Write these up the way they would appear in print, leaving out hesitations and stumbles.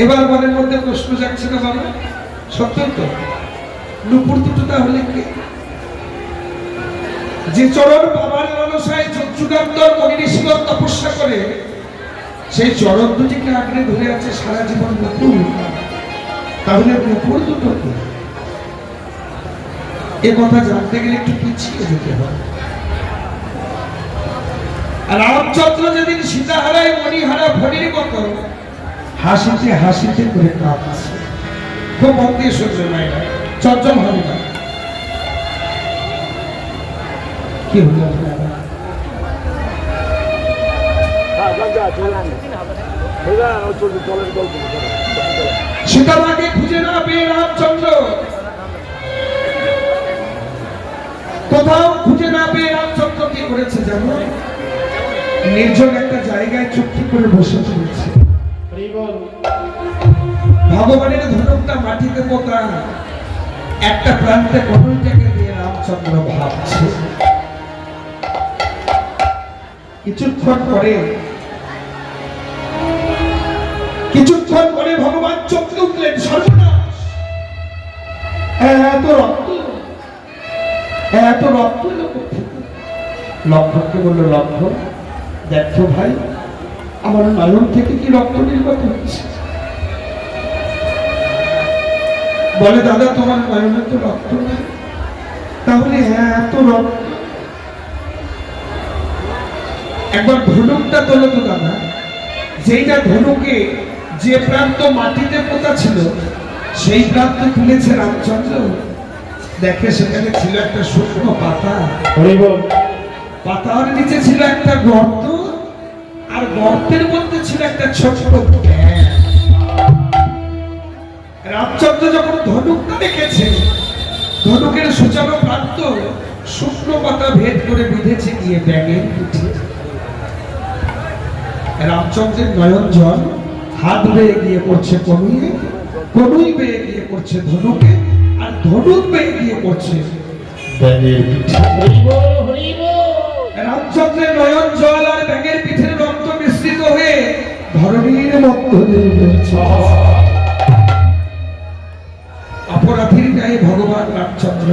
এবার মনের মধ্যে প্রশ্ন যাচ্ছে না বাবা, সত্য তো নুপুর দুটো তাহলে কে? যে চরণ বাবার লালসায় যুগান্তর মনীষীগণ তপস্যা করে, সেই চরণ দুটিকে আঁকড়ে ধরে আছে সারা জীবন নুপুর। তাহলে নুপুর দুটো কে? এ কথা জানতে গেলে একটু পিছিয়ে যেতে হবে। রামচন্দ্র যেদিন সীতা হারায় মণিহারা ফণির মতো হাসিতে হাসিতে করে কাঁদছে। খুব মন দিয়ে শুনছে মায়েরা, চঞ্চল হবে না। কি হলো? সীতামাকে খুঁজে না পেয়ে রামচন্দ্র, কোথাও খুঁজে না পেয়ে রামচন্দ্র কি করেছে জানো? নির্জন একটা জায়গায় চুক্তি করে বসে পড়েছে। ভগবানের ধনুকটা মাটিতে পোতা, একটা প্রান্তে কবলটাকে দিয়ে রামচন্দ্র ভাবছে। কিছুক্ষণ পরে ভগবান চমকে উঠলেন, সর্বনাশ! এত রক্ত লক্ষ্মণকে বলল, লক্ষ্মণ দেখো ভাই, আমার নয়ন থেকে কি রক্ত নির্গত হচ্ছে। বলে, দাদা তোমার নয়নে তো রক্ত নেই। তাহলে এত রক্ত? একবার ধনুকটা তোলো তো দাদা। যেইটা ধনুকে যে প্রান্ত মাটিতে পোতা ছিল, সেই প্রান্ত তুলেছে রামচন্দ্র। দেখে সেখানে ছিল একটা শুকনো পাতা, পাতার নিচে ছিল একটা গর্ত, আর গর্তের মধ্যে ছিল একটা ছোট গ্যাপ। রামচন্দ্র যখন ধনুকটা দেখেছে, ধনুকের সূচানো প্রান্ত শুকনো পাতা ভেদ করে বিঁধেছে গিয়ে ব্যাঙের পিঠে। রামচন্দ্রের নয়ন জল, হাত বেয়ে গিয়ে পড়ছে কনুইয়ে, কনুই বেয়ে গিয়ে পড়ছে ধনুকে, আর ধনুক বেয়ে গিয়ে পড়ছে ব্যাঙের পিঠে। রামচন্দ্রের নয়ন জল আর ব্যাঙের পিঠের রক্ত মিশ্রিত হয়ে ধরণীর মধ্যে অপরাধীর গায়ে ভগবান রামচন্দ্র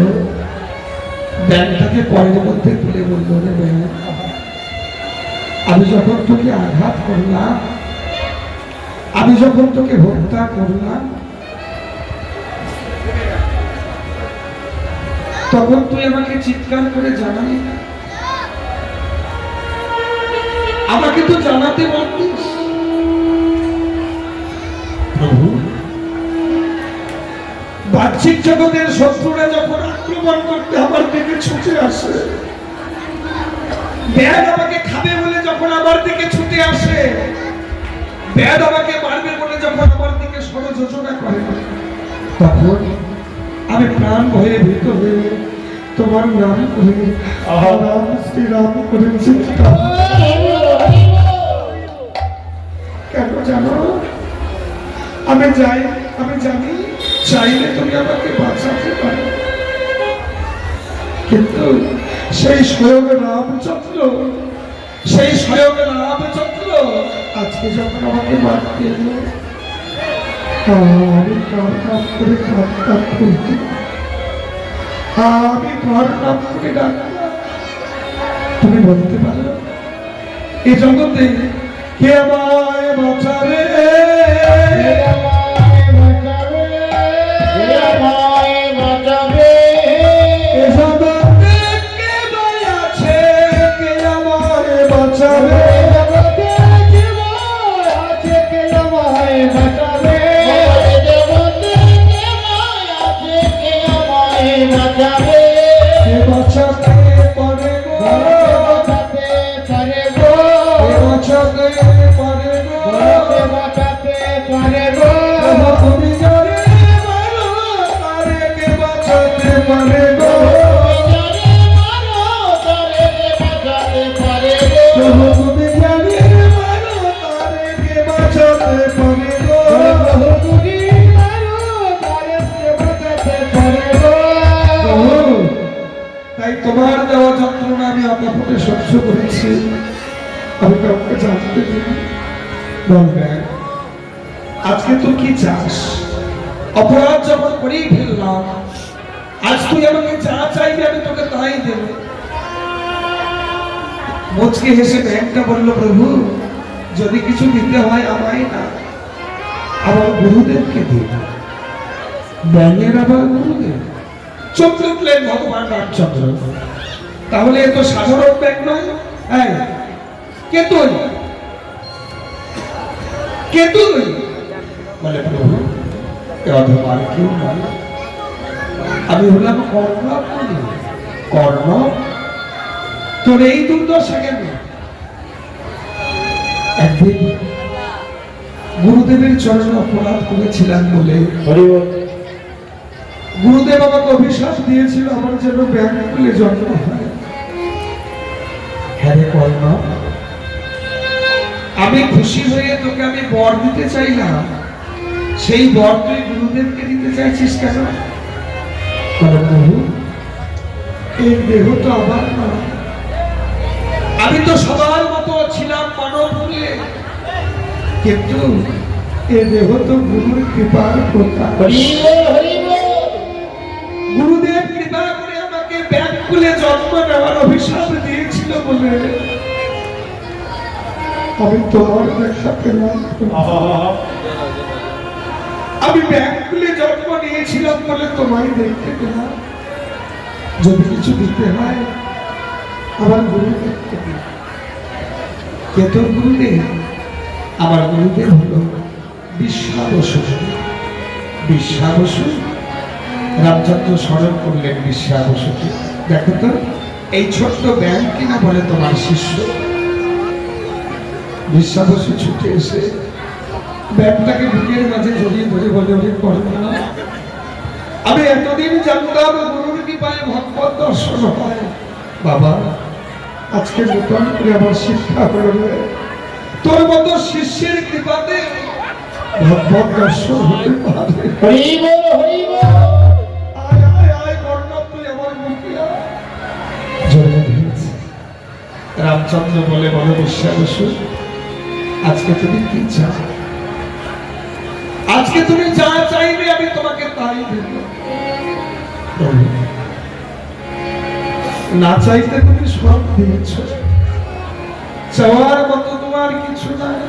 ব্যাঙটাকে পরের মধ্যে তুলে বলল, রে ব্যাঙ, আমি যখন তোকে আঘাত করলাম, আমি যখন তোকে হত্যা করলাম, তখন তুই আমাকে চিৎকার করে জানালি না, আমাকে তো জানাতে পারতিস। প্রভু, বাহ্যিক জগতের শত্রুরা যখন আক্রমণ করতে আমার দিকে ছুটে আসে, ব্যাধ আমাকে খাবে বলে যখন আমার দিকে ছুটে আসে, ব্যাধ আমাকে মারবে বলে যখন আমার দিকে ষড়যোজনা করে, তখন আমি প্রাণ ভয়ে ভীত হয়ে তোমার নাম করে রাম শ্রীরাম করেছি। কেন জানো? আমি জানি চাইলে তুমি আমাকে বাঁচাতে পারো, কিন্তু সেই স্বয়ং রামচন্দ্র আজকে যখন আমাকে মারতে এলো, আমি কার নাম করে কাঁদতাম, আমি কার নাম করে ডাকতাম? তুমি বলতে পারো এ জগতে কে আমায় বাঁচাবে? তোমার দেওয়া যন্ত্রণা আমি আপনাকে সহ্য করেছি, আমি কাউকে জানতে দিই। বলবেন আজকে তুই কি চাস? অপরাধ যখন করেই ফেললাম, আজ তুই আমাকে যা চাইবি আমি তোকে তাই দেব। মুচকি হেসে ব্যাংকটা বলল, প্রভু যদি কিছু দিতে হয় আমায় না, আমার গুরুদেবকে দিন। ব্যাঙের আবার গুরুদেব? চোখ উঠলেন ভগবান রামচন্দ্র। তাহলে এ তো সাধারণ ব্যাংক নয়। হ্যাঁ, কে তুই? কে তুই? বলে, প্রভু এ অধমার কেউ নয়, আমি হলাম কর্ণ। কর্ণ, তোর এই দুর্দশা কেন? একদিন গুরুদেবের চরণে অপরাধ করেছিলাম বলে গুরুদেব আমাকে অভিশাপ দিয়েছিল আমার যেন ব্যাংক খুলে জন্ম হয়। হ্যাঁ রে কর্ণ, আমি খুশি হয়ে তোকে আমি বর দিতে চাইলাম, সেই বর তুই গুরুদেবকে দিতে চাইছিস কেন? প্রভু এই দেহ তো আমার না, আমি তো সবার মতো ছিলাম মানব বলে, কিন্তু এ দেহ তো গুরুর কৃপার প্রতাপ। গুরুদেব কৃপা করে আমাকে ব্যাকুলে জন্ম নেওয়ার অভিশাপ দিয়েছিল বলে আমি তোমার দেখা পেলাম। আমি ব্যাকুলে জন্ম নিয়েছিলাম বলে তোমায় দেখতে পেলাম। যদি কিছু দিতে হয় আমার গুরুদেবকে দিন। কে তোর গুরুদেব? আমার গুরুদেব হলো বিশ্বাবসু। বিশ্বাবসু? রামচন্দ্র স্মরণ করলেন বিশ্বাবসুকে। দেখো তো, এই ছোট্ট ব্যাংক কিনা বলে তোমার শিষ্য। বিশ্বাবসু ছুটে এসে ব্যাংকটাকে বুকের মাঝে জড়িয়ে ধরে বলে, ওরে করবে না, আমি এতদিন জানতাম গুরুর কৃপায় ভগবত দর্শন হয়। বাবা, আজকে নতুন করে আমার শিক্ষা করবে, তোর মতো শিষ্যের কৃপাতে ভগবত দর্শন হতে পারে। রামচন্দ্র বলে, বলো বিশ্বাবসু, আজকে তুমি কি চাও? আজকে তুমি যা চাইবে আমি তোমাকে তাই দেব। না চাইতে তুমি সব দিয়েছ, চাওয়ার মতো তোমার কিছু নাই,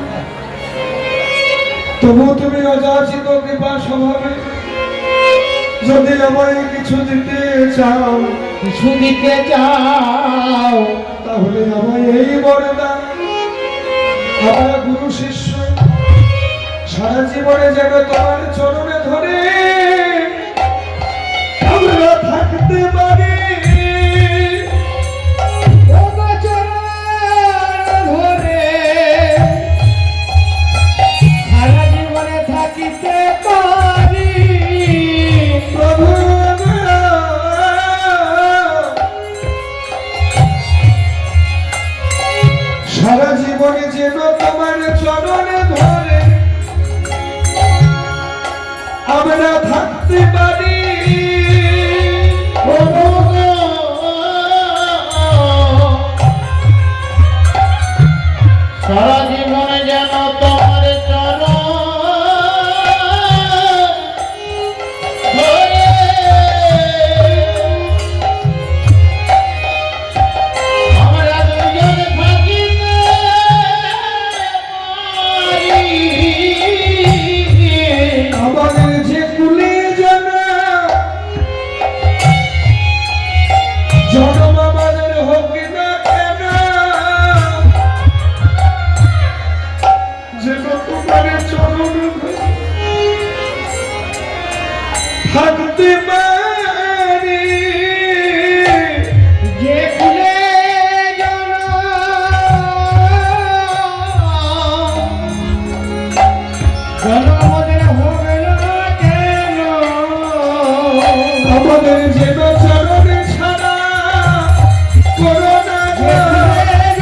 তবু তুমি অযাচিত কৃপা স্বভাবে যদি আমায় কিছু দিতে চাও, তাহলে আমায় এই বরদান, আমার গুরু শিষ্য সারা জীবনে যেন তোমার চরণে ধরে আমরা থাকতে পারি। সারা জীবনে যেন তোমার চরণে ধরে আমরা থাকতে পারি। সারা জীবনে যেন তোমার চরণ ধরে আমরা দুজন থাকিতে পারি। আমাদের যে কুলে জানা জন্ম আমাদের হোক না কেন, যেন তোমার চরণ থাকতে পারি। যে কুলে আমাদের হবে না কেন, আমাদের যেন চরণে ছাড়া করোনা আমাদের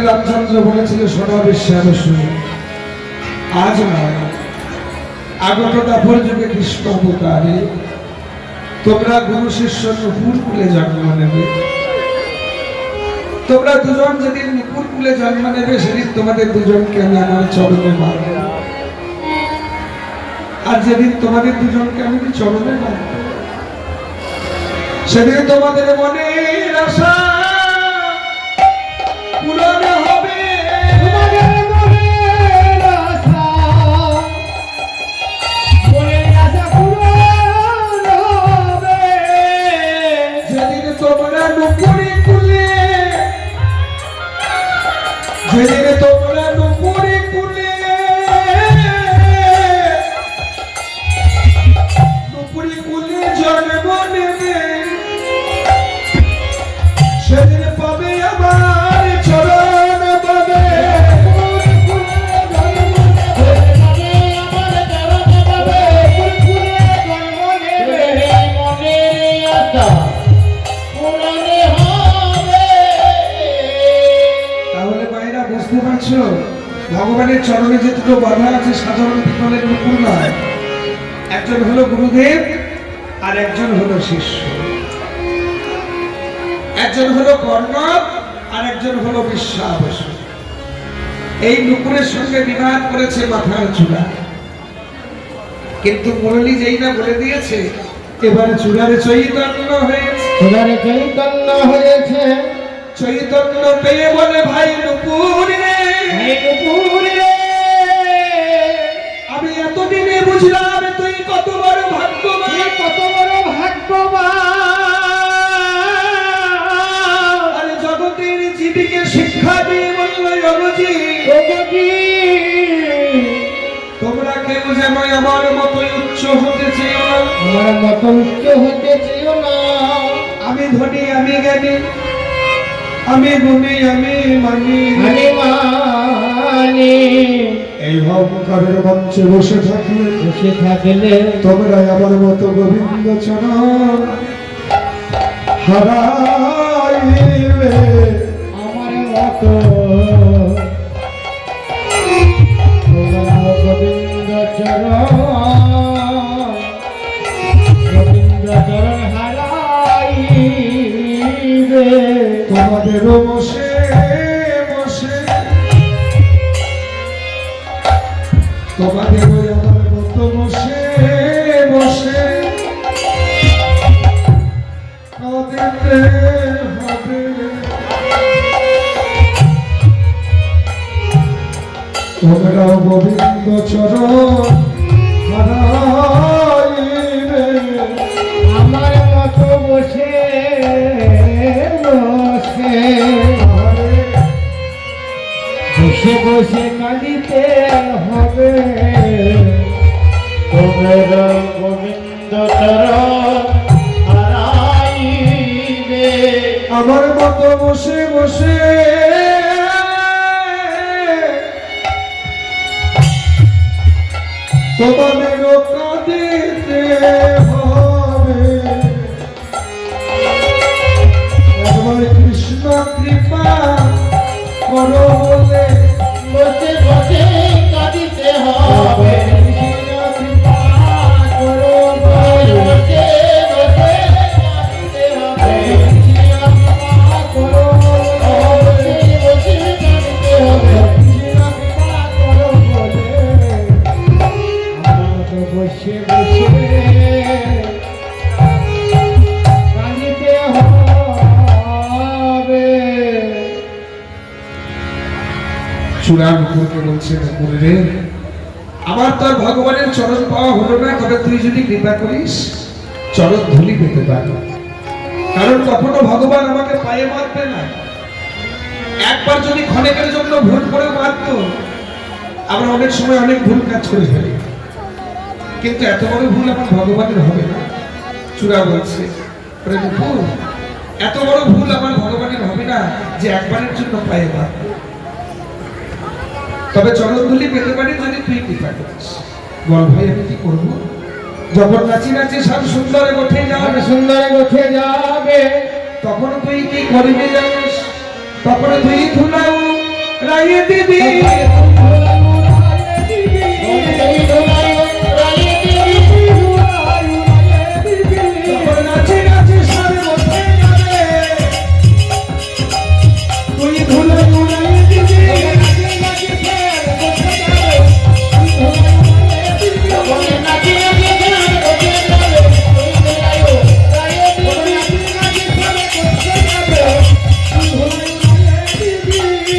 রামচন্দ্র বলেছিল সোনা বিশ্বাস আজ নয় আগত দাপর যুগে কৃষ্ণ অবতারে তোমরা গুরু শিষ্য নুপুর কুলে জন্ম নেবে। তোমরা দুজন যেদিন নুপুর কুলে জন্ম নেবে সেদিন তোমাদের দুজনকে আমি আমার চরণে মানব। আর যেদিন তোমাদের দুজনকে আমি চরণে মানব সেদিন তোমাদের মনের আশা পূরণ হবে। তোমাদের মনের আশা, মনের আশা পূরণ হবে। যেদিন তোমরা নুপুরে কুলে, যেদিন তোমরা নুপুরে কুলে, নুপুরে কুলে জন্ম নেবে সেদিন পাবে আমার চরণ পাবে। তাহলে মায়েরা বুঝতে পারছো ভগবানের চরণে যে দুটো বাধা আছে সাধারণ পিতলের নুপুর নয়। একজন হলো গুরুদেব আর একজন হলো শিষ্য। একজন হলো কর্ণব আর একজন হলো বিশ্বাস। এই নুপুরের সঙ্গে বিবাদ করেছে মাথার চূড়া, কিন্তু মুরলী যেই না বলে দিয়েছে এবারে চূড়ারে চৈতন্য হয়েছে। চৈতন্য হয়েছে, চৈতন্য পেয়ে বলে ভাই নুপুর রে, আমি এতদিনে বুঝলাম তুই কত বড় ভাগ্যবান, কত বড় ভাগ্যবান। আরে জগতের জীবিকে শিক্ষা দিয়ে বলল জগজি তোমরা কেউ যেন আমার মতো উচ্চ হতে চেয়েও না। আমার মত উচ্চ হতে চেয়েও না। আমি ধনী আমি জ্ঞানী আমি গুণী আমি মানি, আমি মানি। এই অহংকারের মঞ্চে বসে থাকলে বসে থাকলে তোমরা আমার মতো গোবিন্দ চরণ হারাইবে। আমার মতো তোমরা গোবিন্দ চরণ, গোবিন্দ চরণ হারাইবে। তোমাদেরও বসে বসে তোমাদেরও আমার মতো বসে বসে কাঁদিতে হবে। তোমরাও গোবিন্দ চরণ হারাইবে। আমার মতো বসে বসে বসে বসে কাঁদিতে হবে। তোমরা গোবিন্দ চরণ হারাইবে। আমার মতো বসে বসে তোমাদেরও কাঁদিতে হবে। একবার কৃষ্ণ কৃপা করো বলে বসে বসে কাঁদিতে হবে। কৃষ্ণ কৃপা করো বলে বসে বসে কাঁদিতে হবে। কৃষ্ণ কৃপা করো বলে বসে বসে কাঁদিতে হবে। কৃষ্ণ কৃপা করো বলে আমার তো বসে বসে কাঁদিতে হবে। চূড়া নুপুরকে বলছে নুপুর রে আমার তোর ভগবানের চরণ পাওয়া হলো না, তবে তুই যদি কৃপা করিস চরণ ধুলি পেতে পারবো। কারণ কখনো ভগবান আমাকে পায়ে মারবে না। একবার যদি ক্ষণেকের জন্য ভুল করে মারতো, আমরা অনেক সময় অনেক ভুল কাজ করে ফেলি, কিন্তু এত বড় ভুল আমার ভগবানের হবে না। চূড়া বলছে ওরে নুপুর এত বড় ভুল আমার ভগবানের হবে না যে একবারের জন্য পায়ে মারবে। তবে চরণধুলি পেতে পারি যদি তুই কৃপা করিস। বল ভাই আমি কি করবো? যখন নাচি নাচি সব সুন্দরে গোঠে যাবে, সুন্দর গোঠে যাবে, তখন তুই কি করবি জানিস? তখন তুই ধুলাও উড়াইয়ে দিবি তখন নাচি নাচি সারে বসে যাবে তুই ধুলাই উড়াইয়ে দিবি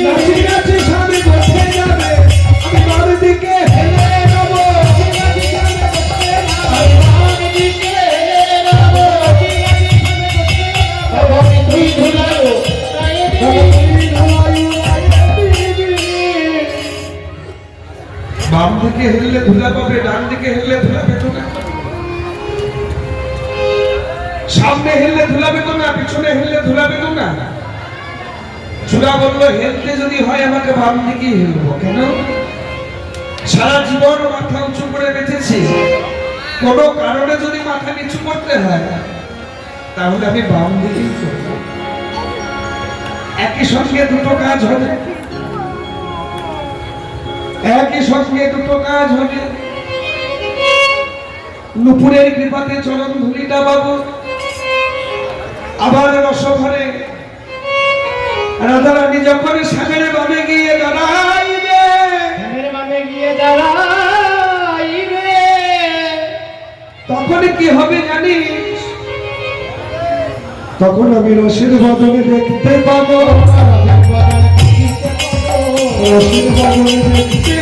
নাচি নাচি সারে বসে যাবে আমি বাম দিকে হেলে নেব বাম দিকে হেললে ধুলা পাবে ডান দিকে হেললে ধুলা পেত না সামনে হেললে ধুলা পেত না পিছনে হেললে ধুলা পেত না চূড়া বললো হেলতে যদি হয় আমাকে বাম দিকেই হেলবো কেন সারা জীবন মাথা উঁচু করে বেঁচেছি কোনো কারণে যদি মাথা নিচু করতে হয় তাহলে আমি বাম দিকেই করবো একই সঙ্গে দুটো কাজ হবে একই সঙ্গে দুটো কাজ হবে নুপুরের কৃপাতে চরণ ধুলিটা পাবো আবার রসভরে রাধারানী যখন সাগরে বামে গিয়ে দাঁড়াইবে তখন কি হবে জানিস তখন আমি রসের বদলে দেখতে পাবো রসের বদলে দেখতে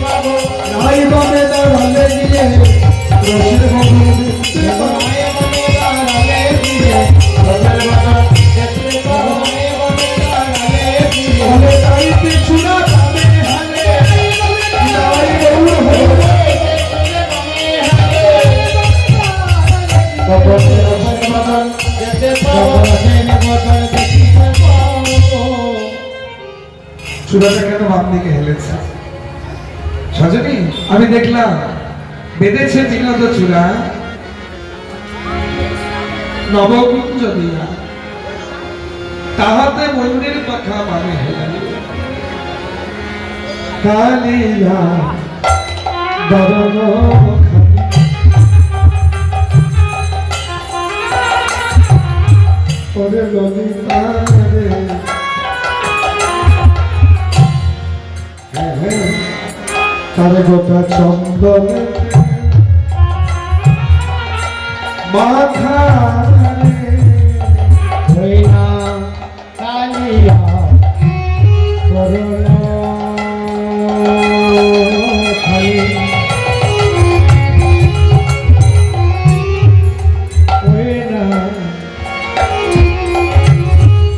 পাবো নাই বামে দাঁড়ালে গিয়ে রসের বদলে দেখতে পাবো হলে তাইতে চূড়া পাবে হালে নাই গৌর হবে চূড়াটা কেন বাম দিকে হেলেছে সজনী আমি দেখলাম বেঁধেছে বিনোদ চূড়া নবকুঞ্জ দিয়া তাহাতে ময়ূরের পাখা মানে হেলালি কালিয়া দরন ওরে ললিতা রে তারে গোটা চন্দনে মাথা হইনা কালিয়া করুণা খালি হইনা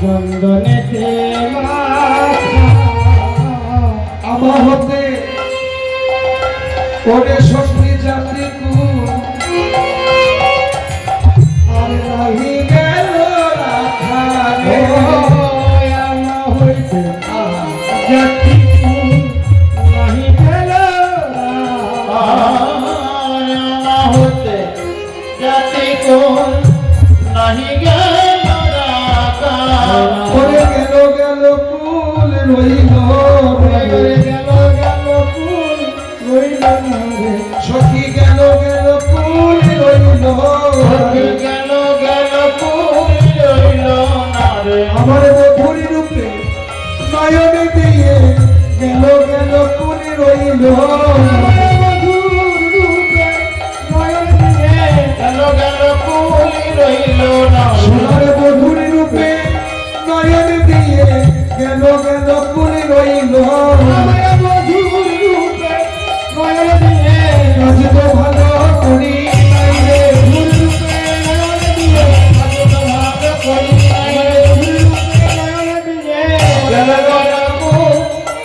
চন্দনেতে মাথা আমার হতে ওরে সখী যাত্রী কুল আর নাহি গেল রাখালে হইতে জাতি নাহি গেল হতে জাতি কোন নাহি গেল ওরে গেল গেল কুল রইল সখী গেল গেল কুল রইল আমার মধুরী রূপে নয়নে দিয়ে গেল গেল কুল রইল সোনার মধুরী রূপে নয়নে দিয়ে গেল গেল কুল রইল কাজ তো ভালো করি নাই রে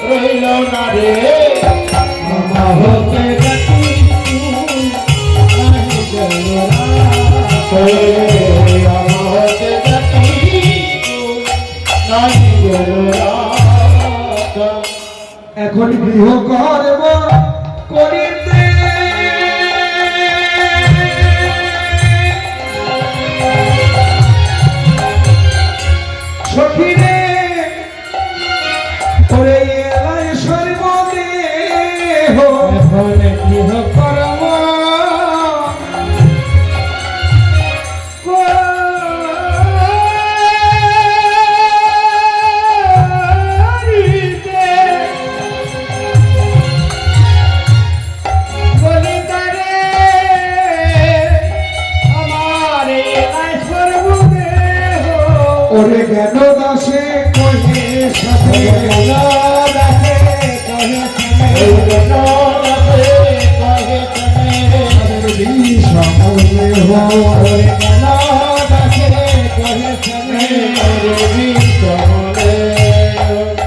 রইল না রে মামা হতে এখন গৃহ কর্ম করিতে সখীরে সাথে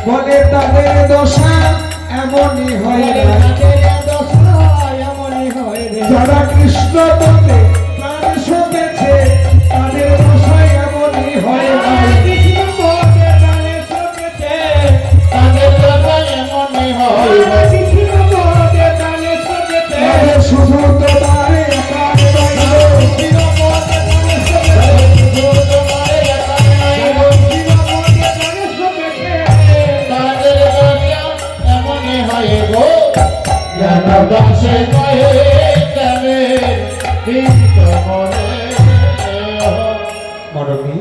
বলে তাদের দশা এমনই হয় যারা কৃষ্ণ বলতে প্রাণ শোকেছে তাদের দশা এমনই হয় শুধু তোমার একার মরমি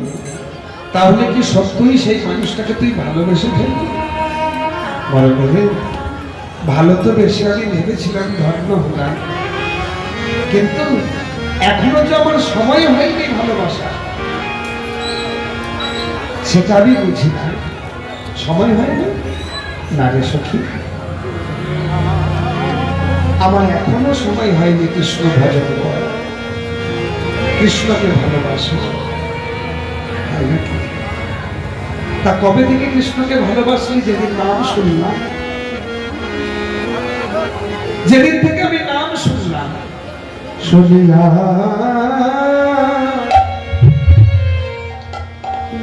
তাহলে কি সত্যই সেই মানুষটাকে তুই ভালোবেসে ফেলবি? মরমি ভালো তো বেশি আমি ভেবেছিলাম ধর্ম হলাম, কিন্তু এখনো যে আমার সময় হয়নি ভালোবাসা, সেটা আমি বুঝি না। সময় হয় না রে সখী, আমার এখনো সময় হয়নি কৃষ্ণ ভজন করা, কৃষ্ণকে ভালোবাসা। তা কবে থেকে কৃষ্ণকে ভালোবাসলি? যেদিন নাম শুনলাম, যেদিন থেকে আমি নাম শুনলাম, শুনিয়া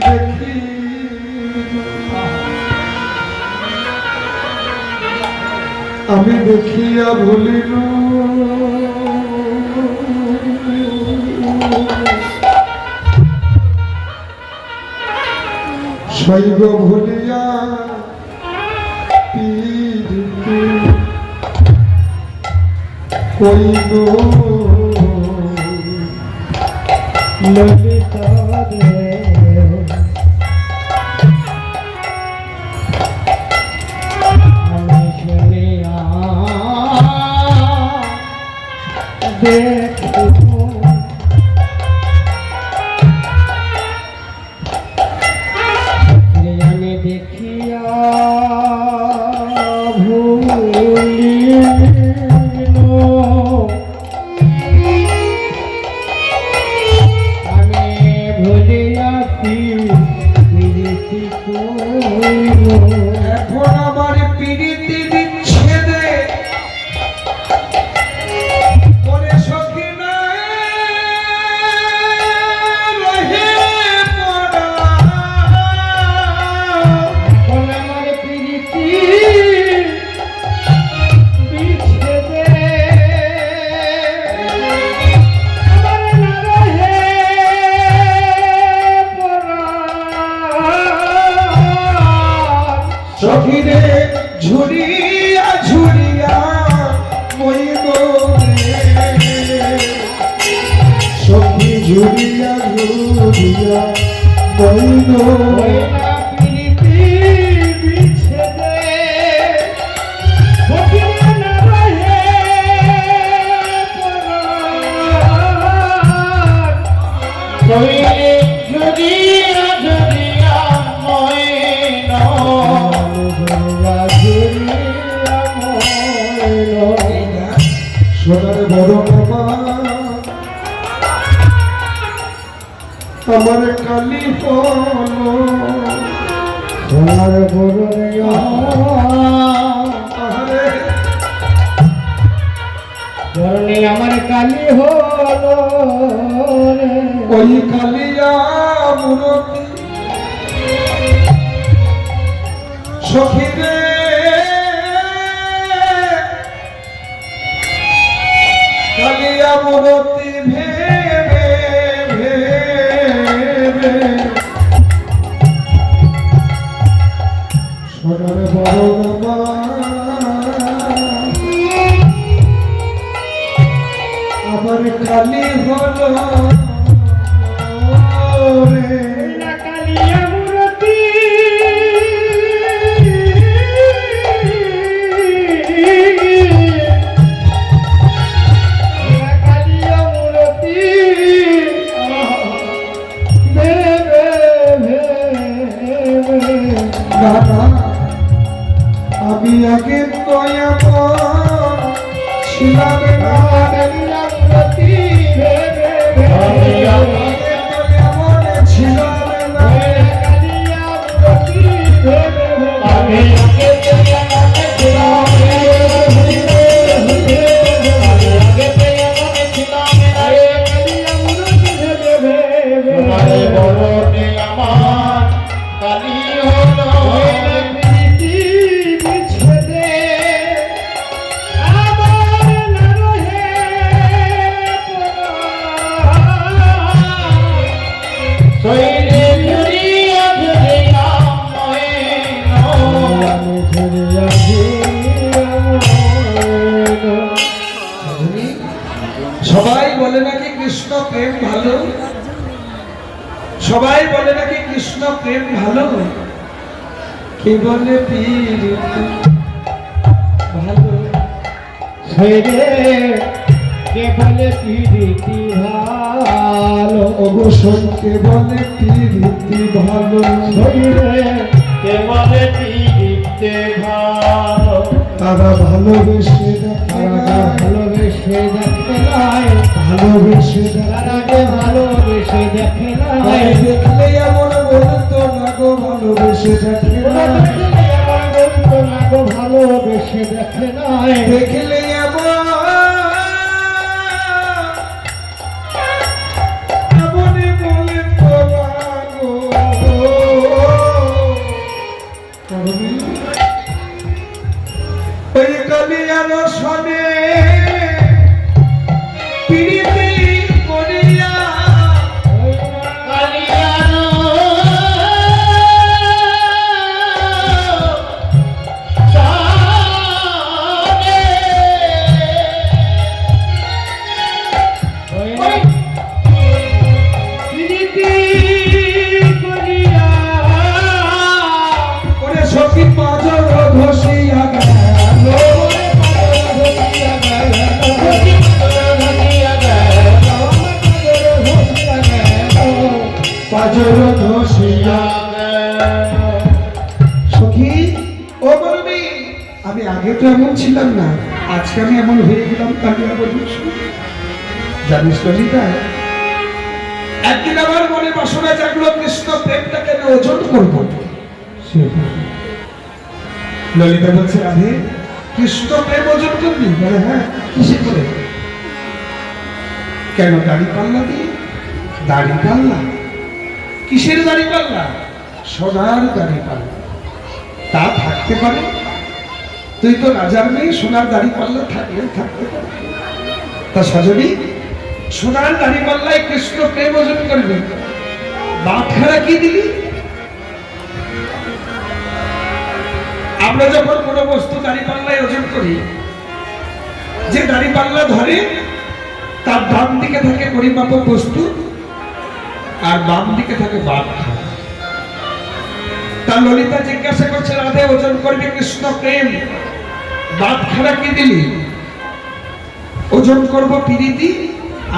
দেখি আমি দেখিয়া ভুলিল শৈব ভুলিয়া পীড়িতে কইল ললিতা রে আমি শুনিয়া দেখিব আমি দেখিয়া ভুলিল আমি ভুলিয়া পীড়িতি কইল। এখন আমার পীড়িতি বিচ্ছেদে মনে সখী নাই রহে পড়া। এখন আমার পীড়িতি বিচ্ছেদে আমার না রহে পড়া। সখী রে ঝুরিয়া ঝুরিয়া মইব রে, সখী ঝুরিয়া ঝুরিয়া মইব পীড়িতি বিচ্ছেদে সখী না রহে পড়া। ঝুরিয়া ঝুরিয়া মইন সোনার বড় বাবা আমার কালি হলো, সোনার বড় আমার কালি হলো, ওই কালিয়া মূরতি সখী রে কালিয়া মূরতি ভেবে ভেবে সোনার বড় বাবা আমার কালি হলো রে। কালিয়া মূরতি কালিয়া মূরতি ভেবে ভেবে না না, আমি আগে তো এমন ছিলাম না, আমি আগে তো এমন ছিলাম না। আমি আগে বরণে আমার কালী হলো শৈলে ঝুরিয়া ঝুরিয়া সবাই বলে নাকি কৃষ্ণ প্রেম ভালো, সবাই বলে নাকি কৃষ্ণ প্রেম ভালো, কে বলে প্রীতি ভালো। শৈলে কে বলে প্রীতি ভালো, অবসর কে বলে প্রীতি ভালো, শৈলে কে বলে প্রীতি ভালো। তারা ভালোবেসে দেখে না, ভালোবেসে দেখে নাই, ভালোবেসে তারাকে ভালোবেসে দেখে নাই, দেখলে এমন বলতো না গো ভালোবেসে দেখে না, ভালোবেসে দেখে নাই, দেখলে এমন এমনই বলতো না গো। ওই কালিয়ার সনে পিড়িতি করিয়া কালিয়ানো সামনে ওই প্রীতি করিয়া ওরে সখী পাঁচর ধসিয়া গেল, পাঁচর ধসিয়া। সখী ও বলবি, আমি আগে তো এমন ছিলাম না, আজকে আমি এমন হয়ে গেলাম। কালিয়া বলিস জানিস ললিতা, একদিন আমার মনে বাসনা জাগলো কৃষ্ণ প্রেমটাকে আমি ওজন করবো। ললিতা বলছে রাধে কৃষ্ণ প্রেম ওজন করবি? বলে হ্যাঁ। কিসে করে? কেন? দাড়ি পাল্লা দিয়ে। দাড়ি পাল্লা? কিসের দাড়ি পাল্লা? সোনার দাড়ি পাল্লা। তা থাকতে পারে? তুই তো রাজার মেয়ে, সোনার দাড়ি পাল্লা থাকলে থাকতে পারে। তা সজনী সোনার দাড়ি পাল্লায় কৃষ্ণ প্রেম ওজন করবে, বাটখারা কি দিলি? আমরা যখন কোনো বস্তু দাড়ি পাল্লায় ওজন করি, যে দাড়ি পাল্লা ধরে তার ডান দিকে থাকে পরিমাপক বস্তু আর বাম দিকে থাকে বাটখারা। তার ললিতা জিজ্ঞাসা করছে রাধে ওজন করবে কৃষ্ণ প্রেম, বাটখারা কি দিলি? ওজন করব প্রীতি,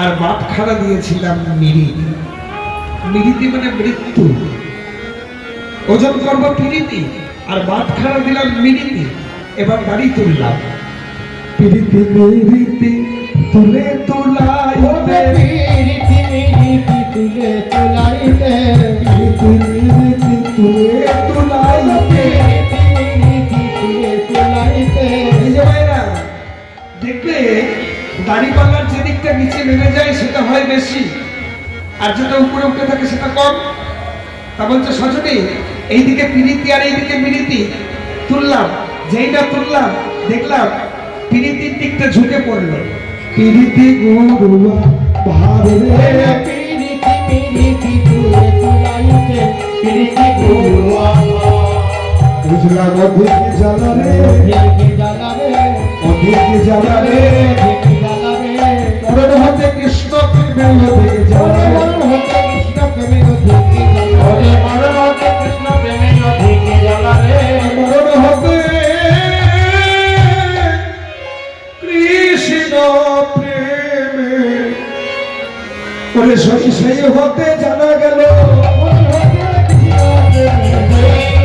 আর বাটখারা দিয়েছিলাম মিরিতি। মিরিতি মানে মৃত্যু। ওজন করব প্রীতি আর বাটখারা দিলাম মিরিতি। এবার দাড়ি তুললাম, প্রীতি মিরিতি তুলে তোলাইতে, প্রীতি তুলে তোলাইতে, প্রীতি মিরিতি তুলে তোলাইতে। তুলে তোলাইতে। এই যে ভাইরা দেখবে দাড়িপাল্লার যে দিকটা নিচে নেমে যায় সেটা হয় বেশি, আর যেটা উপরে উঠে থাকে সেটা কম। তা বলছে সজনী এইদিকে প্রীতি আর এইদিকে মিরিতি তুললাম, যেইটা তুললাম দেখলাম প্রীতির দিকটা ঝুঁকে পড়লো। প্রীতি গুরুয়া ভাবে প্রীতি তুলে তোলাইতে, প্রীতি গুরুয়া বুঝলাম অধিক জ্বালা রে, অধিক জ্বালা রে, মরণ হতে কৃষ্ণ প্রেমে অধিক জ্বালা রে, কৃষ্ণ প্রেমে কৃষ্ণ প্রেমে অধিক জ্বালা রে, মরণ হতে কৃষ্ণ প্রেমে। ওরে সেই হতে জানা গেল, কৃষ্ণ প্রেমে